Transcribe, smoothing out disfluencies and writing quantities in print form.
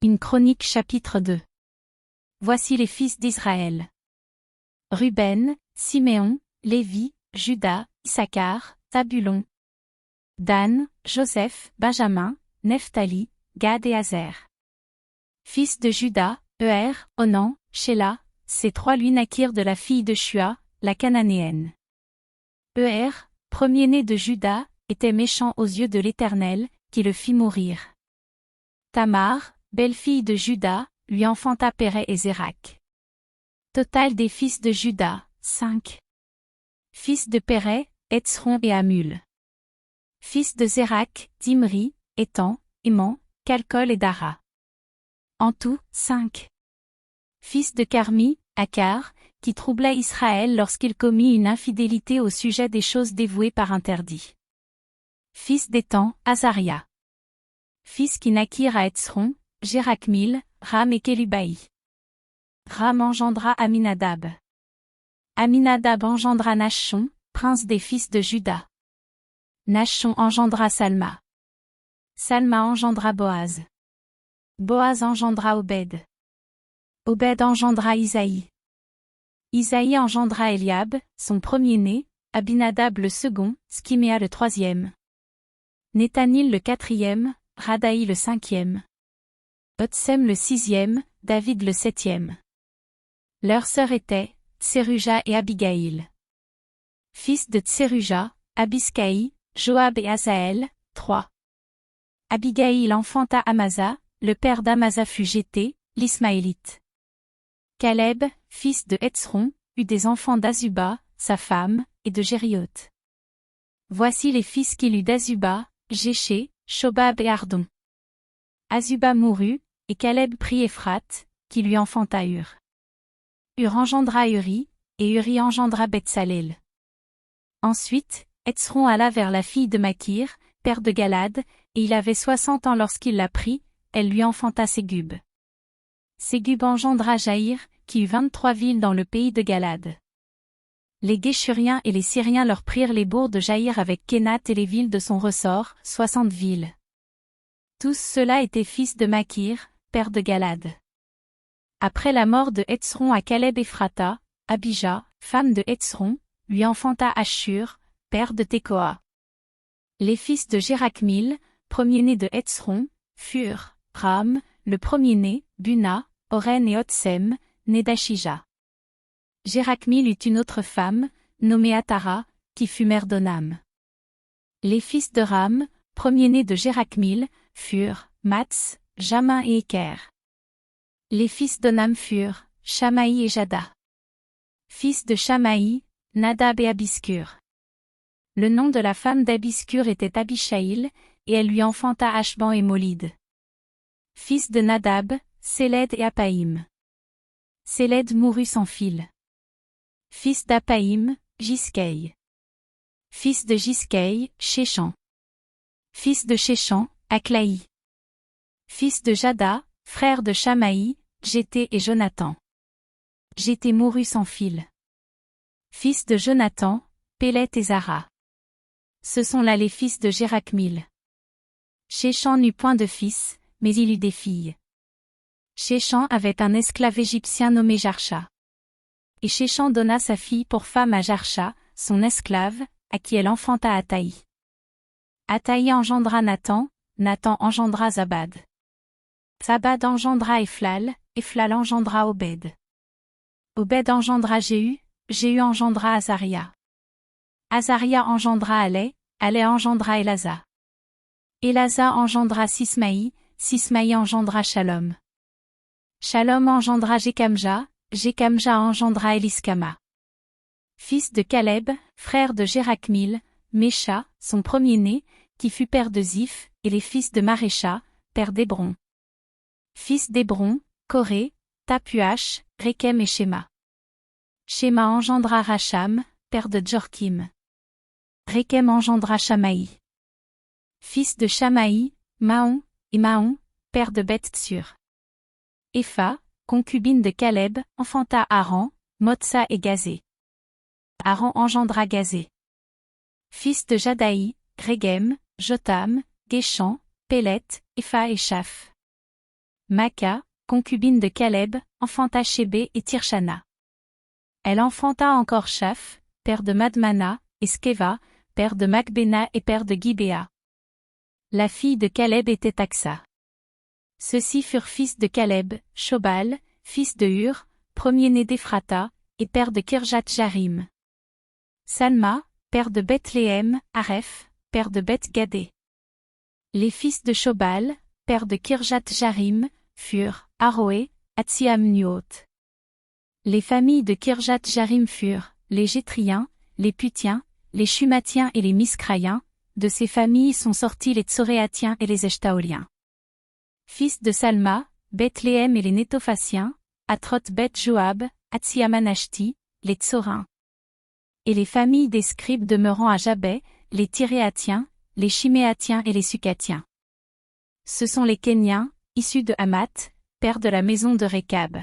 Une chronique chapitre 2. Voici les fils d'Israël. Ruben, Siméon, Lévi, Juda, Issachar, Zabulon, Dan, Joseph, Benjamin, Nephtali, Gad et Aser. Fils de Juda, Onan, Shéla, ces trois lui naquirent de la fille de Shua, la cananéenne. Premier-né de Juda, était méchant aux yeux de l'Éternel, qui le fit mourir. Tamar, belle-fille de Juda, lui enfanta Pérez et Zérak. Total des fils de Juda, 5. Fils de Pérez, Hetzron et Hamul. Fils de Zérak, Dimri, Étan, Éman, Calcol et Dara. En tout, 5. Fils de Carmi, Akar, qui troubla Israël lorsqu'il commit une infidélité au sujet des choses dévouées par interdit. Fils d'Étan, Azaria. Fils qui naquirent à Hetzron, Jérakmil, Ram et Kélubaï. Ram engendra Aminadab. Aminadab engendra Nachshon, prince des fils de Juda. Nachshon engendra Salma. Salma engendra Boaz. Boaz engendra Obed. Obed engendra Isaïe. Isaïe engendra Eliab, son premier-né, Abinadab le second, Skiméa le troisième. Nethanil le quatrième, Radaï le cinquième. Otsem le sixième, David le septième. Leurs sœurs étaient Tseruja et Abigaïl. Fils de Tseruja, Abiskaï, Joab et Asaël, 3. Abigaïl enfanta Amasa, le père d'Amasa fut Jété, l'Ismaélite. Caleb, fils de Hetzron, eut des enfants d'Azuba, sa femme, et de Jérioth. Voici les fils qu'il eut d'Azuba, Jéché, Shobab et Ardon. Azuba mourut, et Caleb prit Ephrate, qui lui enfanta Hur. Hur engendra Uri, et Uri engendra Betsalel. Ensuite, Hetzron alla vers la fille de Makir, père de Galad, et il avait 60 ans lorsqu'il la prit, elle lui enfanta Ségub. Ségub engendra Jaïr, qui eut 23 villes dans le pays de Galad. Les Guéshuriens et les Syriens leur prirent les bourgs de Jaïr avec Kénath et les villes de son ressort, 60 villes. Tous ceux-là étaient fils de Makir, père de Galad. Après la mort de Hetzron à Caleb Ephrata, Abijah, femme de Hetzron, lui enfanta Ashur, père de Tekoa. Les fils de Jérakmil, premier-né de Hetzron, furent Ram, le premier-né, Buna, Oren et Otsem, né d'Ashija. Jérakmil eut une autre femme, nommée Atara, qui fut mère d'Onam. Les fils de Ram, premier-né de Jérakmil, furent Mats, Jamin et Éker. Les fils d'Onam furent Shamaï et Jada. Fils de Shamaï, Nadab et Abiscur. Le nom de la femme d'Abiscur était Abishaïl, et elle lui enfanta Ashban et Molid. Fils de Nadab, Séled et Apaïm. Séled mourut sans fil. Fils d'Apaïm, Jiskei. Fils de Jiskei, Shéshan. Fils de Shéshan, Aklaï. Fils de Jada, frère de Shamaï, Jété et Jonathan. Jété mourut sans fil. Fils de Jonathan, Pélet et Zara. Ce sont là les fils de Jérakmil. Shéshan n'eut point de fils, mais il eut des filles. Shéshan avait un esclave égyptien nommé Jarsha. Et Shéshan donna sa fille pour femme à Jarsha, son esclave, à qui elle enfanta Ataï. Ataï engendra Nathan, Nathan engendra Zabad. Zabad engendra Ephlal, Ephlal engendra Obed. Obed engendra Jéhu, Jéhu engendra Azaria. Azaria engendra Alai, Alai engendra Elasa. Elasa engendra Sismaï, Sismaï engendra Shalom. Shalom engendra Jekamja, Jekamja engendra Eliskama. Fils de Caleb, frère de Jérakmil, Mécha, son premier-né, qui fut père de Ziph, et les fils de Marécha, père d'Hébron. Fils d'Hébron, Coré, Tapuach, Rékem et Shéma. Shéma engendra Racham, père de Djorkim. Rékem engendra Shamaï. Fils de Shamaï, Maon, et Maon, père de Beth-Tsur. Epha, concubine de Caleb, enfanta Haran, Motsa et Gazé. Haran engendra Gazé. Fils de Jadaï, Régem, Jotam, Guéchan, Pélet, Epha et Chaph. Maca, concubine de Caleb, enfanta Shébé et Tirshana. Elle enfanta encore Shaph, père de Madmana, et Skeva, père de Macbéna et père de Gibéa. La fille de Caleb était Aksa. Ceux-ci furent fils de Caleb, Shobal, fils de Hur, premier-né d'Ephrata, et père de Kirjath-Jarim. Salma, père de Bethléem, Areph, père de Beth-Gadé. Les fils de Shobal, père de Kirjath-Jarim, furent Aroé, Atsiam-Nuot. Les familles de Kirjath-Jarim furent les Gétriens, les Putiens, les Shumatiens et les Miscraïens. De ces familles sont sortis les Tsoréatiens et les Eshtaoliens. Fils de Salma, Bethléem et les Nétophasiens, Atroth Beth-Joab, Atsiamanashti, les Tsorins. Et les familles des scribes demeurant à Jabé, les Tiréatiens, les Chiméatiens et les Sucatiens. Ce sont les Kéniens, issus de Hamath, père de la maison de Récab.